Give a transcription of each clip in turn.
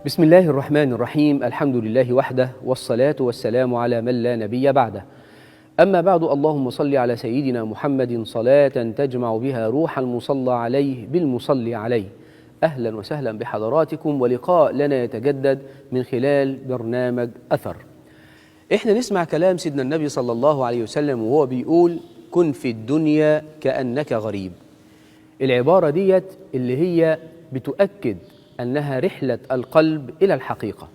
بسم الله الرحمن الرحيم. الحمد لله وحده، والصلاة والسلام على من لا نبي بعده. أما بعد، اللهم صل على سيدنا محمد صلاة تجمع بها روح المصلى عليه بالمصلي عليه. أهلا وسهلا بحضراتكم، ولقاء لنا يتجدد من خلال برنامج أثر. إحنا نسمع كلام سيدنا النبي صلى الله عليه وسلم وهو بيقول: كن في الدنيا كأنك غريب. العبارة ديت اللي هي بتؤكد أنها رحلة القلب إلى الحقيقة.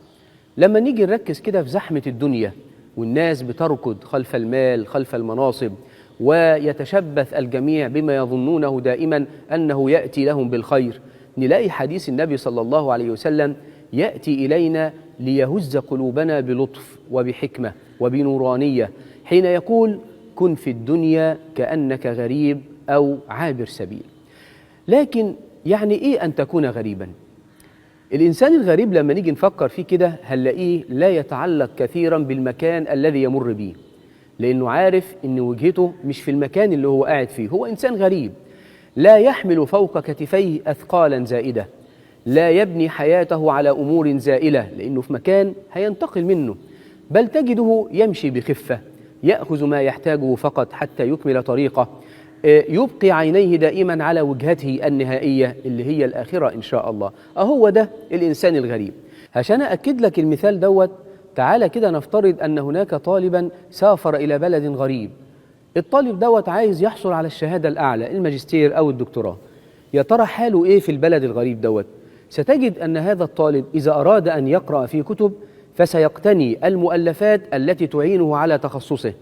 لما نيجي نركز كده في زحمة الدنيا والناس بتركض خلف المال، خلف المناصب، ويتشبث الجميع بما يظنونه دائما أنه يأتي لهم بالخير، نلاقي حديث النبي صلى الله عليه وسلم يأتي إلينا ليهز قلوبنا بلطف وبحكمة وبنورانية، حين يقول: كن في الدنيا كأنك غريب أو عابر سبيل. لكن يعني إيه أن تكون غريبا؟ الإنسان الغريب لما نيجي نفكر فيه كده هنلاقيه لا يتعلق كثيرا بالمكان الذي يمر به، لأنه عارف أن وجهته مش في المكان اللي هو قاعد فيه. هو إنسان غريب لا يحمل فوق كتفيه أثقالا زائدة، لا يبني حياته على أمور زائلة لأنه في مكان هينتقل منه، بل تجده يمشي بخفة، يأخذ ما يحتاجه فقط حتى يكمل طريقه، يبقي عينيه دائما على وجهته النهائية اللي هي الآخرة إن شاء الله. أهو ده الإنسان الغريب. عشان أكد لك المثال دوت، تعالى كده نفترض أن هناك طالبا سافر إلى بلد غريب. الطالب دوت عايز يحصل على الشهادة الأعلى، الماجستير أو الدكتوراه. يا ترى حاله إيه في البلد الغريب دوت؟ ستجد أن هذا الطالب إذا أراد أن يقرأ في كتب فسيقتني المؤلفات التي تعينه على تخصصه.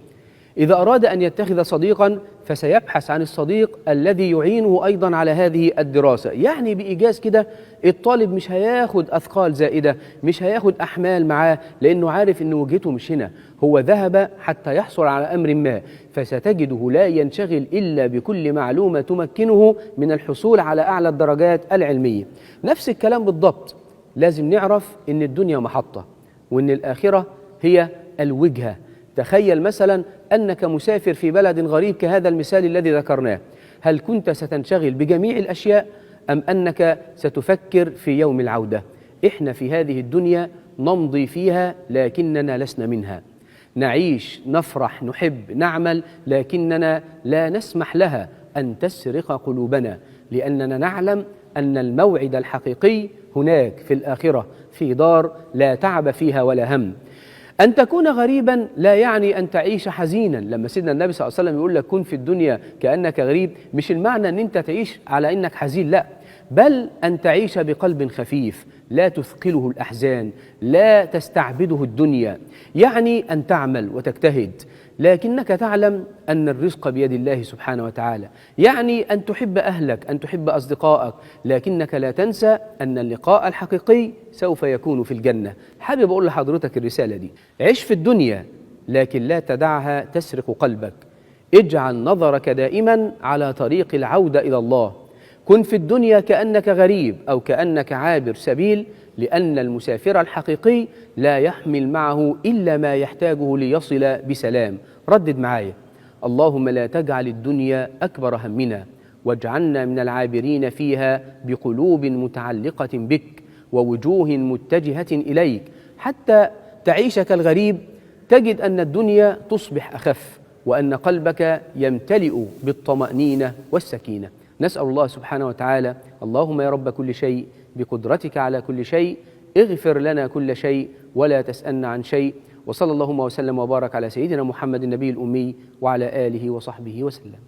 إذا أراد أن يتخذ صديقا فسيبحث عن الصديق الذي يعينه أيضا على هذه الدراسة. يعني بإيجاز كده الطالب مش هياخد أثقال زائدة، مش هياخد أحمال معاه، لأنه عارف أن وجهته مش هنا. هو ذهب حتى يحصل على أمر ما، فستجده لا ينشغل إلا بكل معلومة تمكنه من الحصول على أعلى الدرجات العلمية. نفس الكلام بالضبط. لازم نعرف أن الدنيا محطة، وأن الآخرة هي الوجهة. تخيل مثلا أنك مسافر في بلد غريب كهذا المثال الذي ذكرناه، هل كنت ستنشغل بجميع الأشياء أم أنك ستفكر في يوم العودة؟ إحنا في هذه الدنيا نمضي فيها لكننا لسنا منها، نعيش، نفرح، نحب، نعمل، لكننا لا نسمح لها أن تسرق قلوبنا، لأننا نعلم أن الموعد الحقيقي هناك في الآخرة، في دار لا تعب فيها ولا هم. أن تكون غريبا لا يعني أن تعيش حزينا. لما سيدنا النبي صلى الله عليه وسلم يقول لك كن في الدنيا كأنك غريب، مش المعنى أن أنت تعيش على أنك حزين، لا، بل أن تعيش بقلب خفيف لا تثقله الأحزان، لا تستعبده الدنيا. يعني أن تعمل وتجتهد لكنك تعلم أن الرزق بيد الله سبحانه وتعالى. يعني أن تحب أهلك، أن تحب أصدقائك، لكنك لا تنسى أن اللقاء الحقيقي سوف يكون في الجنة. حابب أقول لحضرتك الرسالة دي: عش في الدنيا لكن لا تدعها تسرق قلبك. اجعل نظرك دائما على طريق العودة إلى الله. كن في الدنيا كأنك غريب أو كأنك عابر سبيل، لأن المسافر الحقيقي لا يحمل معه إلا ما يحتاجه ليصل بسلام. ردد معايا: اللهم لا تجعل الدنيا أكبر همنا، واجعلنا من العابرين فيها بقلوب متعلقة بك ووجوه متجهة إليك، حتى تعيش كالغريب، تجد أن الدنيا تصبح أخف وأن قلبك يمتلئ بالطمأنينة والسكينة. نسأل الله سبحانه وتعالى: اللهم يا رب كل شيء بقدرتك على كل شيء، اغفر لنا كل شيء ولا تسألنا عن شيء. وصلى اللهم وسلم وبارك على سيدنا محمد النبي الأمي وعلى آله وصحبه وسلم.